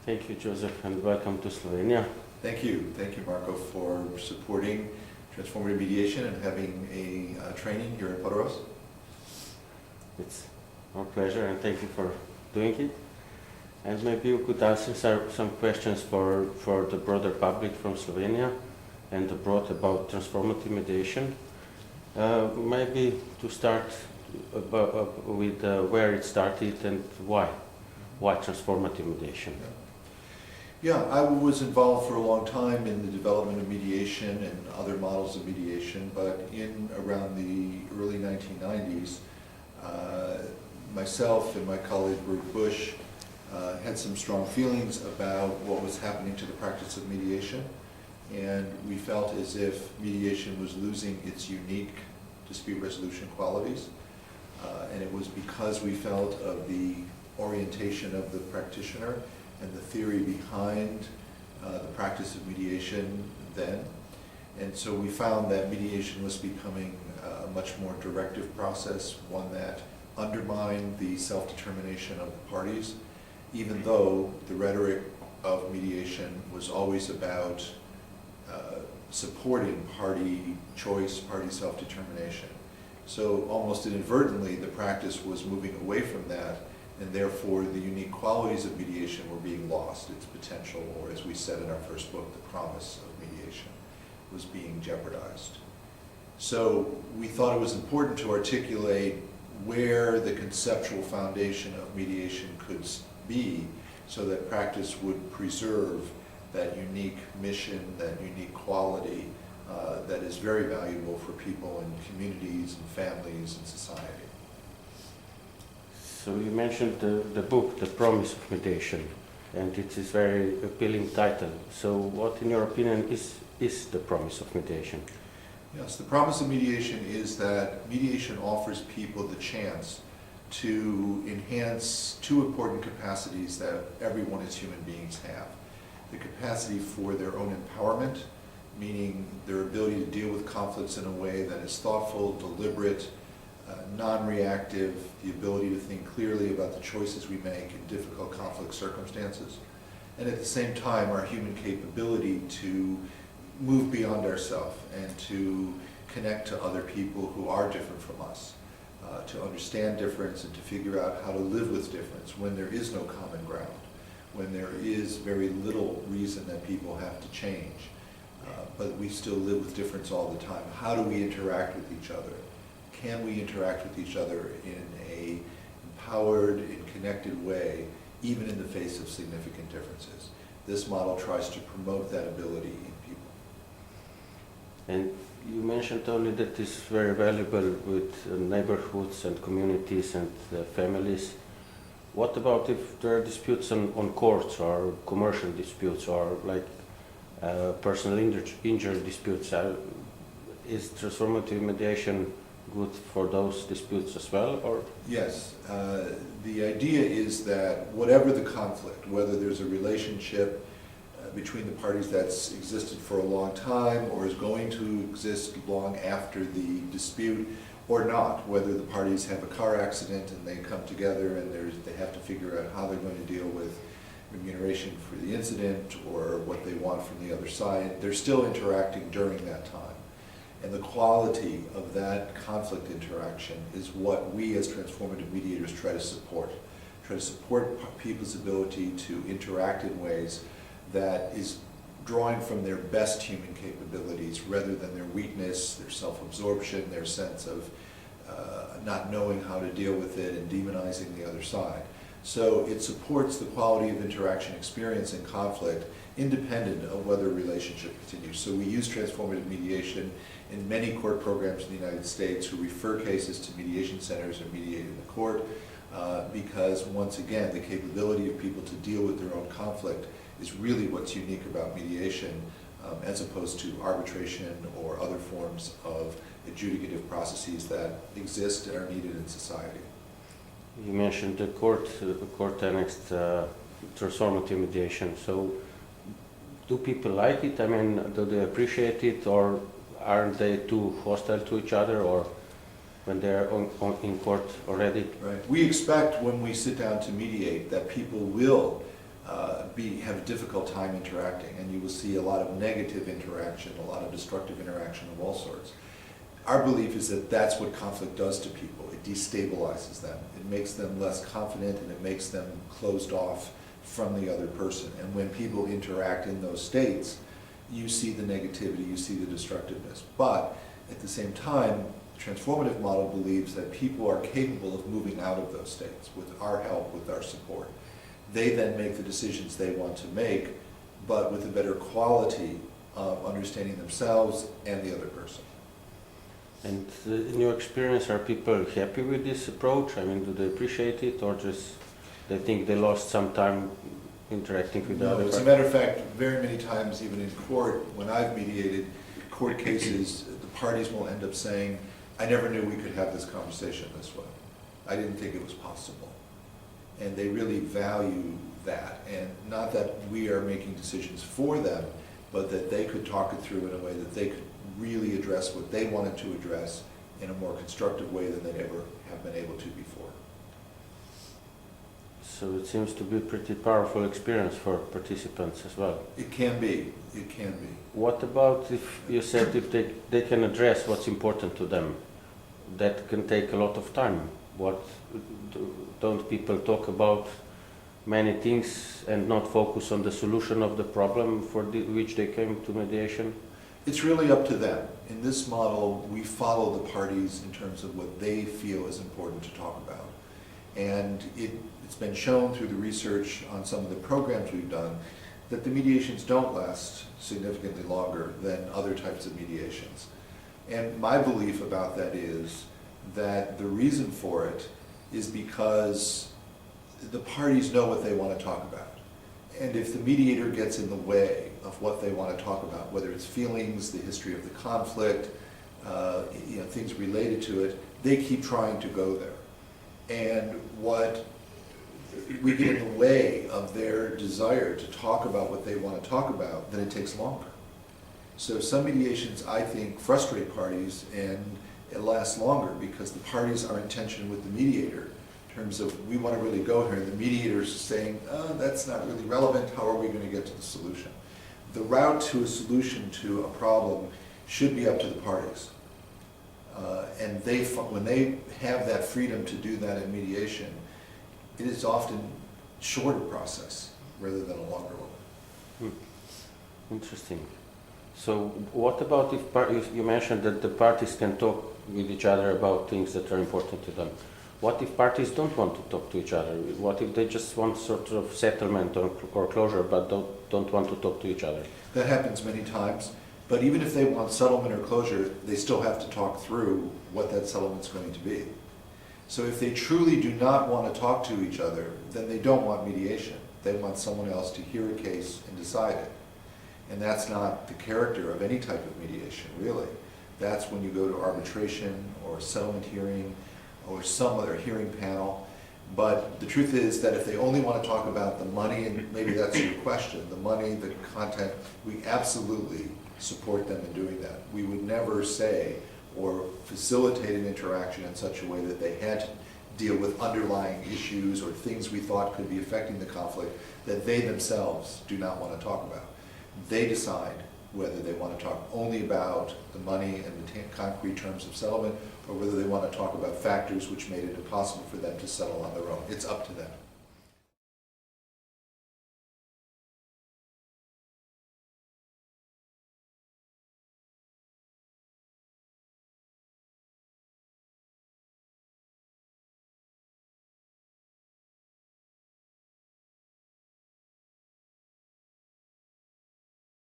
Thank you, Joseph, and welcome to Slovenia. Thank you. Thank you, Marco, for supporting Transformative Mediation and having a training here in Portorose. It's our pleasure, and thank you for doing it. And maybe you could answer some questions for the broader public from Slovenia and abroad about transformative mediation. Maybe to start with where it started and why transformative mediation. Yeah, I was involved for a long time in the development of mediation and other models of mediation, but in around the early 1990s, myself and my colleague Ruth Bush had some strong feelings about what was happening to the practice of mediation, and we felt as if mediation was losing its unique dispute resolution qualities, and it was because we felt of the orientation of the practitioner and the theory behind the practice of mediation then. And so we found that mediation was becoming a much more directive process, one that undermined the self-determination of the parties, even though the rhetoric of mediation was always about supporting party choice, party self-determination. So almost inadvertently, the practice was moving away from that, and therefore the unique qualities of mediation were being lost. Its potential, or as we said in our first book, the promise of mediation, was being jeopardized. So we thought it was important to articulate where the conceptual foundation of mediation could be, so that practice would preserve that unique mission, that unique quality that is very valuable for people in communities and families and society. So you mentioned the book, The Promise of Mediation, and it is a very appealing title. So what, in your opinion, is the promise of mediation? Yes, the promise of mediation is that mediation offers people the chance to enhance two important capacities that everyone as human beings have. The capacity for their own empowerment, meaning their ability to deal with conflicts in a way that is thoughtful, deliberate, non-reactive, the ability to think clearly about the choices we make in difficult conflict circumstances, and at the same time our human capability to move beyond ourselves and to connect to other people who are different from us, to understand difference and to figure out how to live with difference when there is no common ground, when there is very little reason that people have to change, but we still live with difference all the time. How do we interact with each other? Can we interact with each other in an empowered and connected way, even in the face of significant differences? This model tries to promote that ability in people. And you mentioned only that it's very valuable with neighborhoods and communities and families. What about if there are disputes on courts or commercial disputes or like personal injury disputes? Is transformative mediation good for those disputes as well, or? Yes. The idea is that whatever the conflict, whether there's a relationship between the parties that's existed for a long time or is going to exist long after the dispute or not, whether the parties have a car accident and they come together and they have to figure out how they're going to deal with remuneration for the incident or what they want from the other side, they're still interacting during that time. And the quality of that conflict interaction is what we as transformative mediators try to support. Try to support people's ability to interact in ways that is drawing from their best human capabilities rather than their weakness, their self-absorption, their sense of not knowing how to deal with it and demonizing the other side. So it supports the quality of interaction experience in conflict independent of whether a relationship continues. So we use transformative mediation in many court programs in the United States who refer cases to mediation centers and mediate in the court because, once again, the capability of people to deal with their own conflict is really what's unique about mediation as opposed to arbitration or other forms of adjudicative processes that exist and are needed in society. You mentioned the court annexed transformative mediation. So do people like it? I mean, do they appreciate it, or aren't they too hostile to each other, or when they're in court already? Right. We expect when we sit down to mediate that people will have a difficult time interacting, and you will see a lot of negative interaction, a lot of destructive interaction of all sorts. Our belief is that that's what conflict does to people. It destabilizes them. It makes them less confident, and it makes them closed off from the other person. And when people interact in those states, you see the negativity, you see the destructiveness. But at the same time, the transformative model believes that people are capable of moving out of those states with our help, with our support. They then make the decisions they want to make, but with a better quality of understanding themselves and the other person. And in your experience, are people happy with this approach? I mean, do they appreciate it, or just they think they lost some time interacting with the other As a person? matter of fact, very many times, even in court, when I've mediated court cases, the parties will end up saying, I never knew we could have this conversation this way. I didn't think it was possible. And they really value that. And not that we are making decisions for them, but that they could talk it through in a way that they could really address what they wanted to address in a more constructive way than they'd ever have been able to before. So it seems to be a pretty powerful experience for participants as well. It can be. It can be. What about if you said if they can address what's important to them? That can take a lot of time. Don't people talk about many things and not focus on the solution of the problem for which they came to mediation? It's really up to them. In this model, we follow the parties in terms of what they feel is important to talk about. And it's been shown through the research on some of the programs we've done that the mediations don't last significantly longer than other types of mediations. And my belief about that is that the reason for it is because the parties know what they want to talk about. And if the mediator gets in the way of what they want to talk about, whether it's feelings, the history of the conflict, things related to it, they keep trying to go there. And what we get in the way of their desire to talk about what they want to talk about, then it takes longer. So some mediations, I think, frustrate parties, and it lasts longer because the parties are in tension with the mediator in terms of, we want to really go here, and the mediator's saying, oh, that's not really relevant, how are we going to get to the solution? The route to a solution to a problem should be up to the parties. And when they have that freedom to do that in mediation, it is often a shorter process rather than a longer one. Interesting. So what about if you mentioned that the parties can talk with each other about things that are important to them? What if parties don't want to talk to each other? What if they just want sort of settlement or closure but don't want to talk to each other? That happens many times. But even if they want settlement or closure, they still have to talk through what that settlement's going to be. So if they truly do not want to talk to each other, then they don't want mediation. They want someone else to hear a case and decide it. And that's not the character of any type of mediation, really. That's when you go to arbitration or a settlement hearing or some other hearing panel. But the truth is that if they only want to talk about the money, and maybe that's your question, the money, the content, we absolutely support them in doing that. We would never say or facilitate an interaction in such a way that they had to deal with underlying issues or things we thought could be affecting the conflict that they themselves do not want to talk about. They decide whether they want to talk only about the money and the concrete terms of settlement, or whether they want to talk about factors which made it impossible for them to settle on their own. It's up to them.